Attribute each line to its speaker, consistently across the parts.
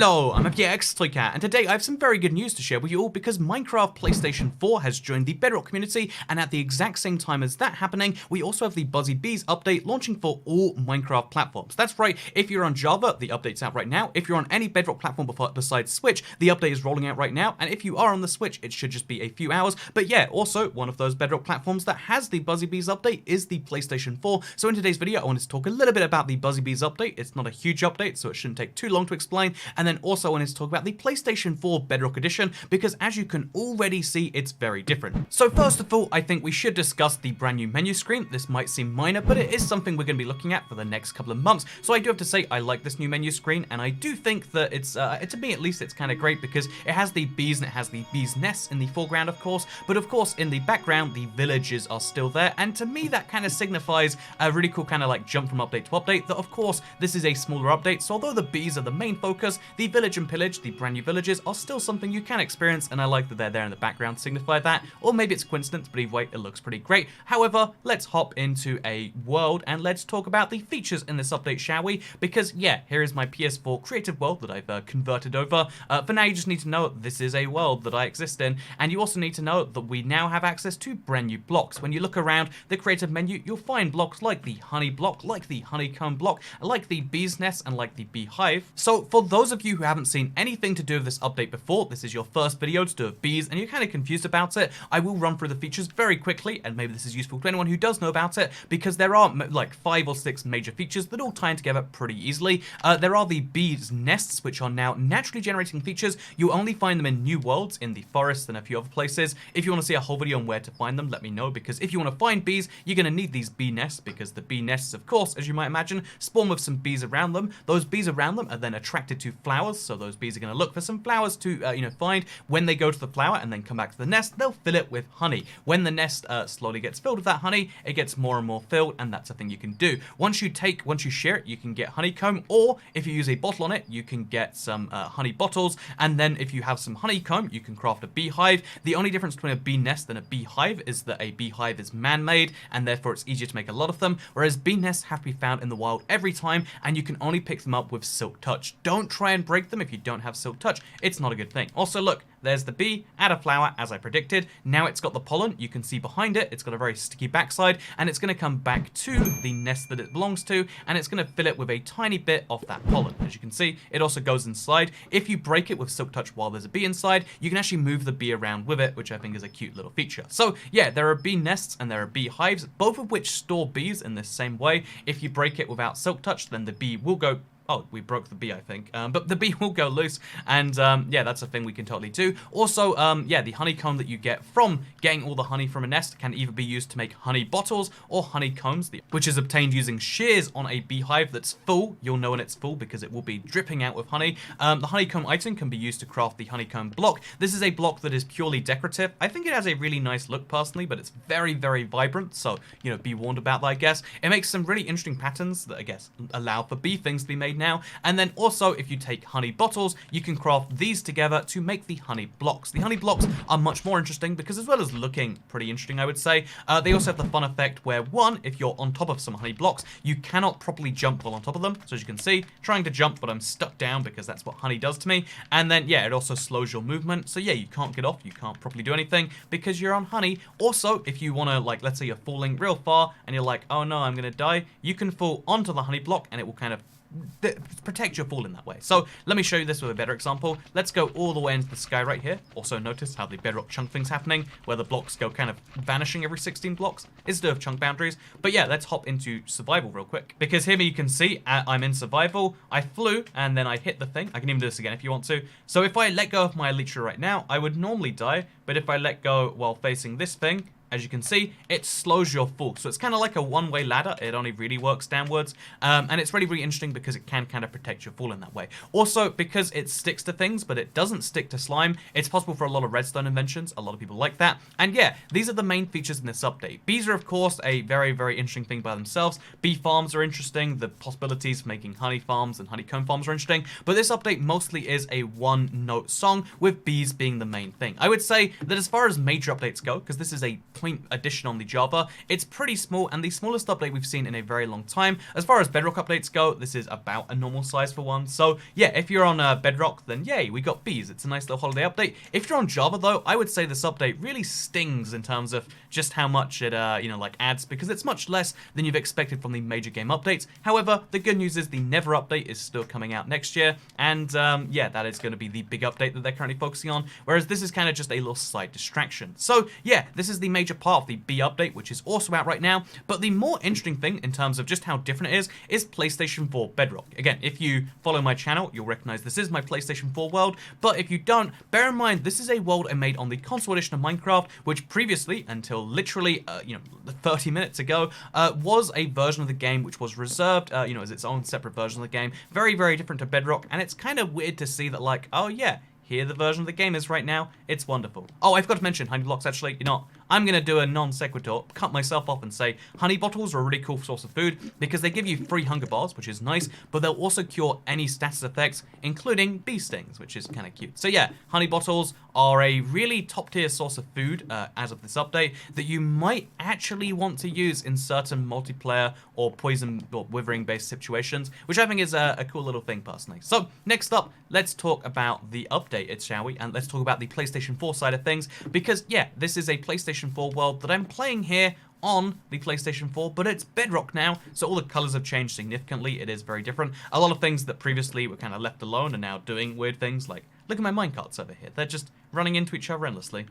Speaker 1: Hello, I'm FTX3Cat, and today I have some very good news to share with you all because Minecraft PlayStation 4 has joined the Bedrock community, and at the exact same time as that happening, we also have the Buzzy update launching for all Minecraft platforms. That's right, if you're on Java, the update's out right now. If you're on any Bedrock platform besides Switch, the update is rolling out right now, and if you are on the Switch, it should just be a few hours. But yeah, also, one of those Bedrock platforms that has the Buzzy update is the PlayStation 4. So in today's video, I wanted to talk a little bit about the Buzzy update. It's not a huge update, so it shouldn't take too long to explain. And then also I wanted to talk about the PlayStation 4 Bedrock Edition, because as you can already see, it's very different. So first of all, I think we should discuss the brand new menu screen. This might seem minor, but it is something we're going to be looking at for the next couple of months. So I do have to say, I like this new menu screen, and I do think that it's, to me at least, it's kind of great because it has the bees and it has the bees' nests in the foreground, of course, but of course in the background, the villages are still there. And to me, that kind of signifies a really cool kind of like jump from update to update, that of course, this is a smaller update. So although the bees are the main focus, the village and pillage, the brand new villages, are still something you can experience, and I like that they're there in the background to signify that. Or maybe it's coincidence, but either way, it looks pretty great. However, let's hop into a world and let's talk about the features in this update, shall we? Because yeah, here is my PS4 creative world that I've converted over. For now, you just need to know this is a world that I exist in, and you also need to know that we now have access to brand new blocks. When you look around the creative menu, you'll find blocks like the honey block, like the honeycomb block, like the bee's nest, and like the beehive. So for those of you who haven't seen anything to do with this update before, this is your first video to do with bees, and you're kind of confused about it, I will run through the features very quickly, and maybe this is useful to anyone who does know about it, because there are like 5 or 6 major features that all tie in together pretty easily. There are the bees' nests, which are now naturally generating features. You only find them in new worlds, in the forest, and a few other places. If you want to see a whole video on where to find them, let me know, because if you want to find bees, you're going to need these bee nests, because the bee nests, of course, as you might imagine, spawn with some bees around them. Those bees around them are then attracted to flowers, so those bees are going to look for some flowers to find. When they go to the flower and then come back to the nest, they'll fill it with honey. When the nest slowly gets filled with that honey, it gets more and more filled, and that's a thing you can do. Once you share it, you can get honeycomb, or if you use a bottle on it, you can get some honey bottles, and then if you have some honeycomb, you can craft a beehive. The only difference between a bee nest and a beehive is that a beehive is man-made, and therefore it's easier to make a lot of them, whereas bee nests have to be found in the wild every time, and you can only pick them up with silk touch. Don't try and break them if you don't have silk touch. It's not a good thing. Also, look, there's the bee at a flower, as I predicted. Now it's got the pollen. You can see behind it, it's got a very sticky backside, and it's going to come back to the nest that it belongs to, and it's going to fill it with a tiny bit of that pollen. As you can see, it also goes inside. If you break it with silk touch while there's a bee inside, you can actually move the bee around with it, which I think is a cute little feature. So yeah, there are bee nests and there are bee hives, both of which store bees in this same way. If you break it without silk touch, then the bee will go... Oh, we broke the bee, I think. But the bee will go loose, and yeah, that's a thing we can totally do. Also, yeah, the honeycomb that you get from getting all the honey from a nest can either be used to make honey bottles or honeycombs, which is obtained using shears on a beehive that's full. You'll know when it's full because it will be dripping out with honey. The honeycomb item can be used to craft the honeycomb block. This is a block that is purely decorative. I think it has a really nice look personally, but it's very, very vibrant, so, you know, be warned about that, I guess. It makes some really interesting patterns that, I guess, allow for bee things to be made now. And then also, if you take honey bottles, you can craft these together to make the honey blocks. The honey blocks are much more interesting because, as well as looking pretty interesting, I would say, they also have the fun effect where, one, if you're on top of some honey blocks, you cannot properly jump while on top of them. So as you can see, trying to jump, but I'm stuck down because that's what honey does to me. And then, yeah, it also slows your movement. So yeah, you can't get off, you can't properly do anything because you're on honey. Also, if you want to, like, let's say you're falling real far and you're like, oh no, I'm going to die, you can fall onto the honey block and it will kind of protect your fall in that way. So let me show you this with a better example. Let's go all the way into the sky right here. Also notice how the bedrock chunk thing's happening, where the blocks go kind of vanishing every 16 blocks instead of chunk boundaries. But yeah, let's hop into survival real quick, because here you can see I'm in survival. I flew and then I hit the thing. I can even do this again if you want to. So if I let go of my elytra right now, I would normally die, but if I let go while facing this thing, as you can see, it slows your fall. So it's kind of like a one-way ladder. It only really works downwards. And it's really, really interesting because it can kind of protect your fall in that way. Also, because it sticks to things, but it doesn't stick to slime, it's possible for a lot of redstone inventions. A lot of people like that. And yeah, these are the main features in this update. Bees are, of course, a very, very interesting thing by themselves. Bee farms are interesting. The possibilities for making honey farms and honeycomb farms are interesting. But this update mostly is a one-note song with bees being the main thing. I would say that as far as major updates go, because this is a point addition on the Java. It's pretty small and the smallest update we've seen in a very long time. As far as Bedrock updates go, this is about a normal size for one. So yeah, if you're on Bedrock, then yay, we got bees. It's a nice little holiday update. If you're on Java though, I would say this update really stings in terms of just how much it, like adds, because it's much less than you've expected from the major game updates. However, the good news is the Never update is still coming out next year, and yeah, that is going to be the big update that they're currently focusing on, whereas this is kind of just a little slight distraction. So yeah, this is the major part of the B update, which is also out right now, but the more interesting thing in terms of just how different it is PlayStation 4 Bedrock. Again, if you follow my channel, you'll recognize this is my PlayStation 4 world, but if you don't, bear in mind, this is a world I made on the console edition of Minecraft, which previously, until literally, 30 minutes ago, was a version of the game which was reserved, as its own separate version of the game. Very, very different to Bedrock, and it's kind of weird to see that, like, oh yeah, here the version of the game is right now. It's wonderful. Oh, I forgot to mention honey blocks, actually. I'm going to do a non sequitur, cut myself off and say honey bottles are a really cool source of food because they give you free hunger bars, which is nice, but they'll also cure any status effects, including bee stings, which is kind of cute. So yeah, honey bottles are a really top tier source of food as of this update that you might actually want to use in certain multiplayer or poison or withering based situations, which I think is a cool little thing personally. So next up, let's talk about the update, shall we? And let's talk about the PlayStation 4 side of things, because yeah, this is a PlayStation 4 world that I'm playing here on the PlayStation 4, but it's Bedrock now, so all the colors have changed significantly. It is very different. A lot of things that previously were kind of left alone are now doing weird things, like, look at my minecarts over here. They're just running into each other endlessly.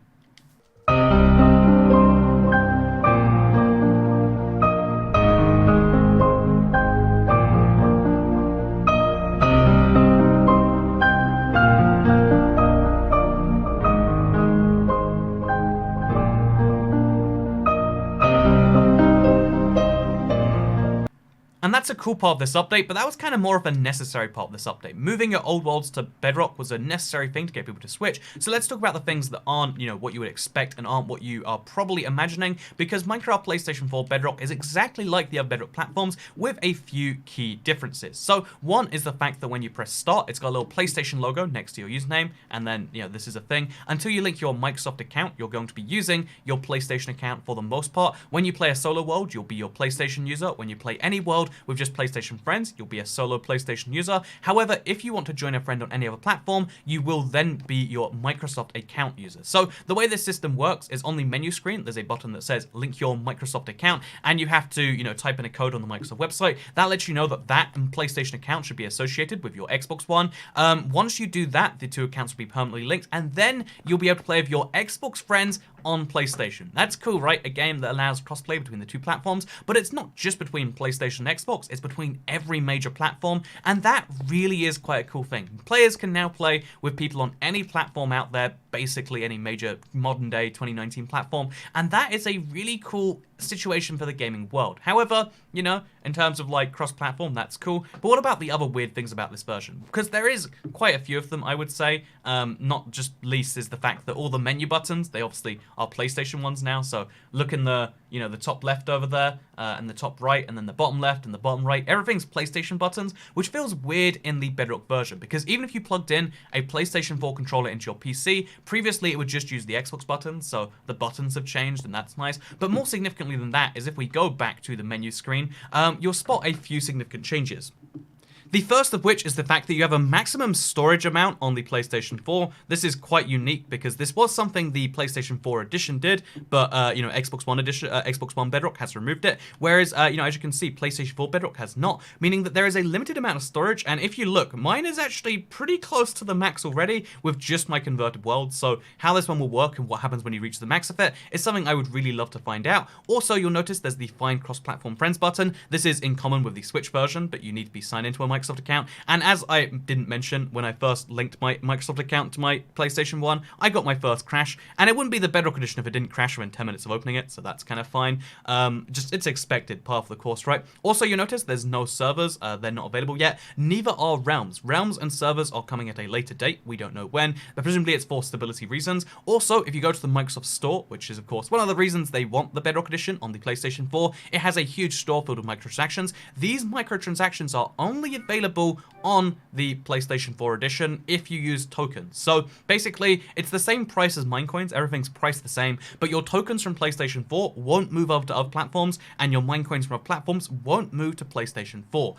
Speaker 1: And that's a cool part of this update, but that was kind of more of a necessary part of this update. Moving your old worlds to Bedrock was a necessary thing to get people to switch. So let's talk about the things that aren't, what you would expect and aren't what you are probably imagining, because Minecraft PlayStation 4 Bedrock is exactly like the other Bedrock platforms with a few key differences. So one is the fact that when you press start, it's got a little PlayStation logo next to your username, and then, this is a thing. Until you link your Microsoft account, you're going to be using your PlayStation account for the most part. When you play a solo world, you'll be your PlayStation user. When you play any world with just PlayStation friends, you'll be a solo PlayStation user. However, if you want to join a friend on any other platform, you will then be your Microsoft account user. So the way this system works is on the menu screen, there's a button that says link your Microsoft account, and you have to, type in a code on the Microsoft website. That lets you know that PlayStation account should be associated with your Xbox One. Once you do that, the two accounts will be permanently linked, and then you'll be able to play with your Xbox friends on PlayStation. That's cool, right? A game that allows crossplay between the two platforms, but it's not just between PlayStation and Xbox, it's between every major platform, and that really is quite a cool thing. Players can now play with people on any platform out there, basically any major modern day 2019 platform, and that is a really cool situation for the gaming world. However, in terms of like cross-platform, that's cool, but what about the other weird things about this version? Because there is quite a few of them, I would say. Not just least is the fact that all the menu buttons, they obviously are PlayStation ones now, so look in the the top left over there, and the top right, and then the bottom left and the bottom right, everything's PlayStation buttons, which feels weird in the Bedrock version, because even if you plugged in a PlayStation 4 controller into your PC, previously it would just use the Xbox buttons, so the buttons have changed, and that's nice. But more significantly than that is if we go back to the menu screen, you'll spot a few significant changes. The first of which is the fact that you have a maximum storage amount on the PlayStation 4. This is quite unique because this was something the PlayStation 4 edition did, but Xbox One edition, Xbox One Bedrock has removed it. Whereas as you can see, PlayStation 4 Bedrock has not, meaning that there is a limited amount of storage. And if you look, mine is actually pretty close to the max already with just my converted world. So how this one will work and what happens when you reach the max of it is something I would really love to find out. Also, you'll notice there's the Find Cross-Platform Friends button. This is in common with the Switch version, but you need to be signed into a Microsoft account. And as I didn't mention, when I first linked my Microsoft account to my PlayStation 1, I got my first crash, and it wouldn't be the Bedrock edition if it didn't crash within 10 minutes of opening it, so that's kind of fine. It's expected, part of the course, right? Also, you'll notice there's no servers, they're not available yet. Neither are realms. Realms and servers are coming at a later date, we don't know when, but presumably it's for stability reasons. Also, if you go to the Microsoft Store, which is of course one of the reasons they want the Bedrock edition on the PlayStation 4, it has a huge store filled with microtransactions. These microtransactions are only available on the PlayStation 4 edition if you use tokens. So basically, it's the same price as Minecoins, everything's priced the same, but your tokens from PlayStation 4 won't move over to other platforms, and your Minecoins from other platforms won't move to PlayStation 4.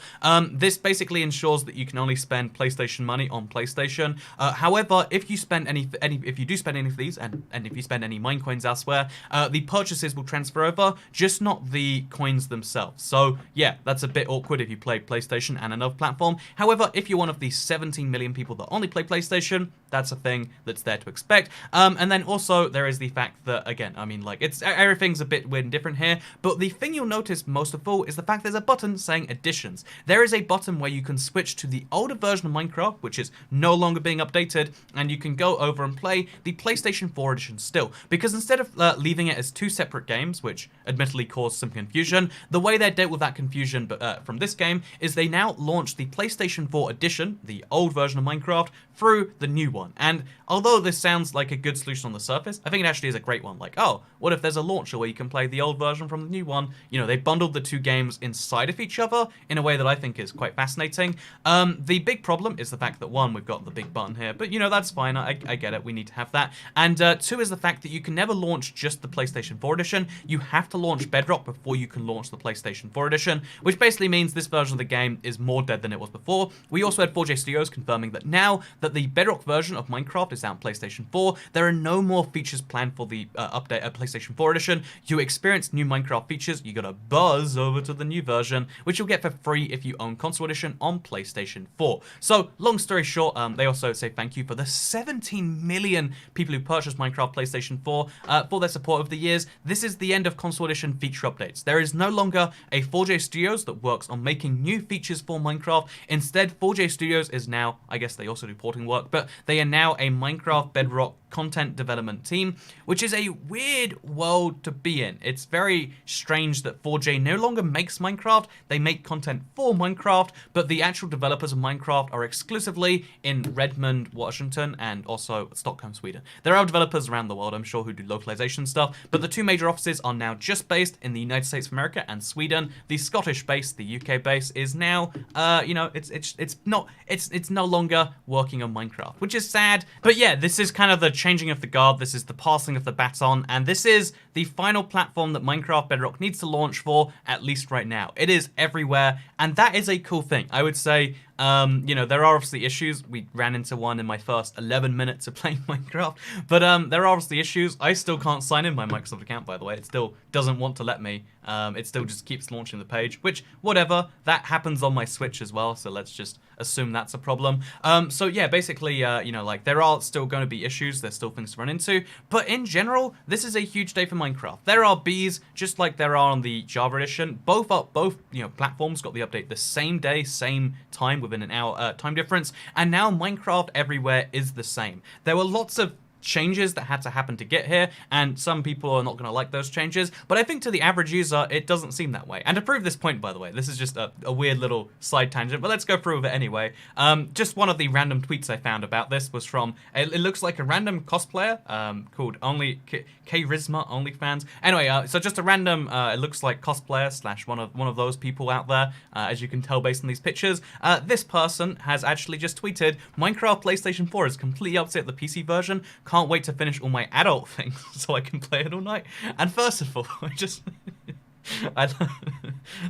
Speaker 1: This basically ensures that you can only spend PlayStation money on PlayStation. However, if you spend if you do spend any of these, and if you spend any Minecoins elsewhere, the purchases will transfer over, just not the coins themselves. So yeah, that's a bit awkward if you play PlayStation and another platform. However, if you're one of the 17 million people that only play PlayStation, that's a thing that's there to expect. And then also there is the fact that, again, I mean, like, everything's a bit weird and different here, but the thing you'll notice most of all is the fact there's a button saying Additions. There is a button where you can switch to the older version of Minecraft, which is no longer being updated, and you can go over and play the PlayStation 4 edition still. Because instead of leaving it as two separate games, which admittedly caused some confusion, the way they dealt with that confusion from this game is they now launched the PlayStation 4 edition, the old version of Minecraft, through the new one. And although this sounds like a good solution on the surface, I think it actually is a great one. Like, oh, what if there's a launcher where you can play the old version from the new one? You know, they bundled the two games inside of each other in a way that I think is quite fascinating. The big problem is the fact that, one, we've got the big button here, but you know, that's fine, I get it, we need to have that. And two is the fact that you can never launch just the PlayStation 4 edition, you have to launch Bedrock before you can launch the PlayStation 4 edition, which basically means this version of the game is more dead than it was before. We also had 4J Studios confirming that now that the Bedrock version of Minecraft is out on PlayStation 4, there are no more features planned for the update at PlayStation 4 edition. You experience new Minecraft features, you gotta buzz over to the new version, which you'll get for free if you own console edition on PlayStation 4. So, long story short, they also say thank you for the 17 million people who purchased Minecraft PlayStation 4 for their support over the years. This is the end of console edition feature updates. There is no longer a 4J Studios that works on making new features for Minecraft. Instead, 4J Studios is now, I guess they also do porting work, but they are now a Minecraft Bedrock content development team, which is a weird world to be in. It's very strange that 4J no longer makes Minecraft, they make content for Minecraft, but the actual developers of Minecraft are exclusively in Redmond, Washington, and also Stockholm, Sweden. There are developers around the world, I'm sure, who do localization stuff, but the two major offices are now just based in the United States of America and Sweden. The Scottish base, the UK base, is now, you know, it's no longer working on Minecraft, which is sad. But yeah, this is kind of the changing of the guard, this is the passing of the baton, and this is the final platform that Minecraft Bedrock needs to launch for, at least right now. It is everywhere, and that is a cool thing. I would say, you know, there are obviously issues. We ran into one in my first 11 minutes of playing Minecraft, but there are obviously issues. I still can't sign in my Microsoft account, by the way. It still doesn't want to let me. It still just keeps launching the page, which, whatever, that happens on my Switch as well, so let's just assume that's a problem. So yeah, basically, you know, like, there are still going to be issues, there's still things to run into, but in general, this is a huge day for Minecraft. There are bees, just like there are on the Java edition. Both you know, platforms got the update the same day, same time, within an hour time difference, and now Minecraft everywhere is the same. There were lots of changes that had to happen to get here, and some people are not going to like those changes, but I think to the average user, it doesn't seem that way. And to prove this point, by the way, this is just a weird little side tangent, but let's go through with it anyway. Just one of the random tweets I found about this was from, it looks like a random cosplayer called K-Rizma OnlyFans. Anyway, so just a random, it looks like cosplayer slash one of those people out there, as you can tell based on these pictures. This person has actually just tweeted, Minecraft PlayStation 4 is completely updated the PC version. Can't wait to finish all my adult things so I can play it all night. And first of all, I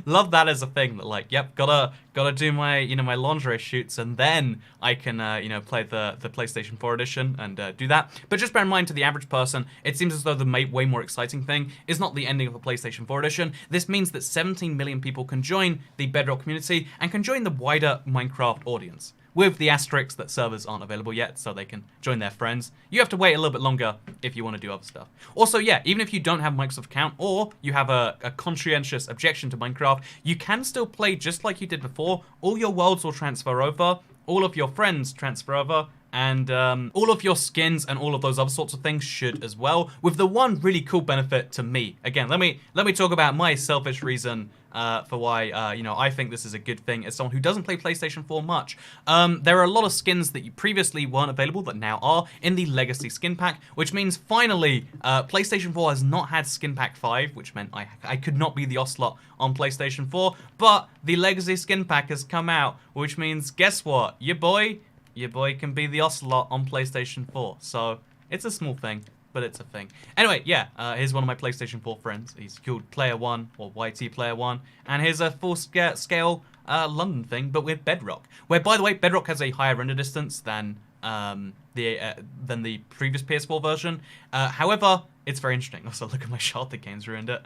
Speaker 1: love that as a thing, that like, yep, gotta do my, you know, my lingerie shoots, and then I can, you know, play the PlayStation 4 edition and do that. But just bear in mind, to the average person, it seems as though the way more exciting thing is not the ending of the PlayStation 4 edition. This means that 17 million people can join the Bedrock community and can join the wider Minecraft audience, with the asterisk that servers aren't available yet, so they can join their friends. You have to wait a little bit longer if you want to do other stuff. Also, yeah, even if you don't have a Microsoft account, or you have a conscientious objection to Minecraft, you can still play just like you did before. All your worlds will transfer over, all of your friends transfer over, and all of your skins and all of those other sorts of things should as well, with the one really cool benefit to me. Again, let me talk about my selfish reason for why, you know, I think this is a good thing as someone who doesn't play PlayStation 4 much. There are a lot of skins that previously weren't available that now are in the Legacy Skin Pack, which means finally PlayStation 4 has not had Skin Pack 5, which meant I could not be the Ocelot on PlayStation 4, but the Legacy Skin Pack has come out, which means, guess what? Your boy can be the Ocelot on PlayStation 4. So it's a small thing, but it's a thing. Anyway, yeah, here's one of my PlayStation 4 friends. He's called Player One, or YT Player One, and here's a full-scale London thing, but with Bedrock. Where, by the way, Bedrock has a higher render distance than the previous PS4 version. However, it's very interesting. Also, look at my shot. The game's ruined it.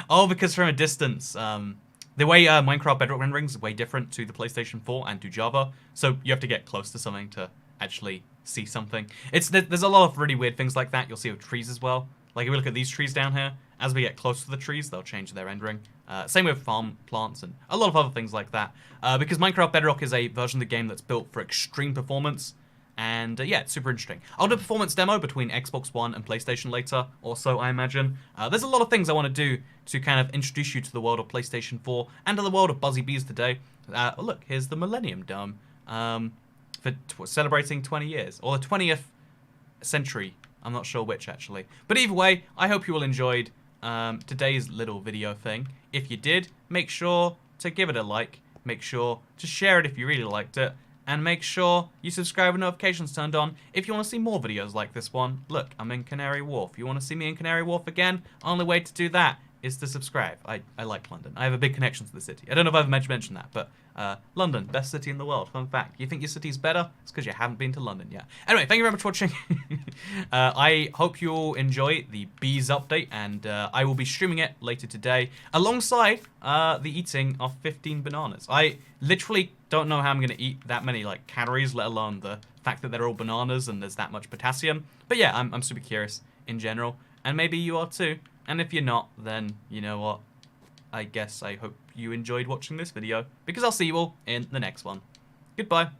Speaker 1: Oh, because from a distance, the way Minecraft Bedrock rendering is way different to the PlayStation 4 and to Java, so you have to get close to something to actually see something. There's a lot of really weird things like that. You'll see with trees as well. Like if we look at these trees down here, as we get close to the trees, they'll change their rendering. Same with farm plants and a lot of other things like that. Because Minecraft Bedrock is a version of the game that's built for extreme performance. And yeah, it's super interesting. I'll do a performance demo between Xbox One and PlayStation later, also, I imagine. There's a lot of things I want to do to kind of introduce you to the world of PlayStation 4 and to the world of Buzzy Bees today. Oh, look, here's the Millennium Dome for celebrating 20 years, or the 20th century. I'm not sure which, actually. But either way, I hope you all enjoyed today's little video thing. If you did, make sure to give it a like. Make sure to share it if you really liked it. And make sure you subscribe with notifications turned on if you want to see more videos like this one. Look, I'm in Canary Wharf. You want to see me in Canary Wharf again? Only way to do that is to subscribe. I like London. I have a big connection to the city. I don't know if I've mentioned that, but London, best city in the world. Fun fact. You think your city's better? It's because you haven't been to London yet. Anyway, thank you very much for watching. I hope you all enjoy the Bees update, and I will be streaming it later today alongside the eating of 15 bananas. I literally don't know how I'm going to eat that many like calories, let alone the fact that they're all bananas and there's that much potassium. But yeah, I'm super curious in general, and maybe you are too. And if you're not, then you know what? I guess I hope you enjoyed watching this video, because I'll see you all in the next one. Goodbye.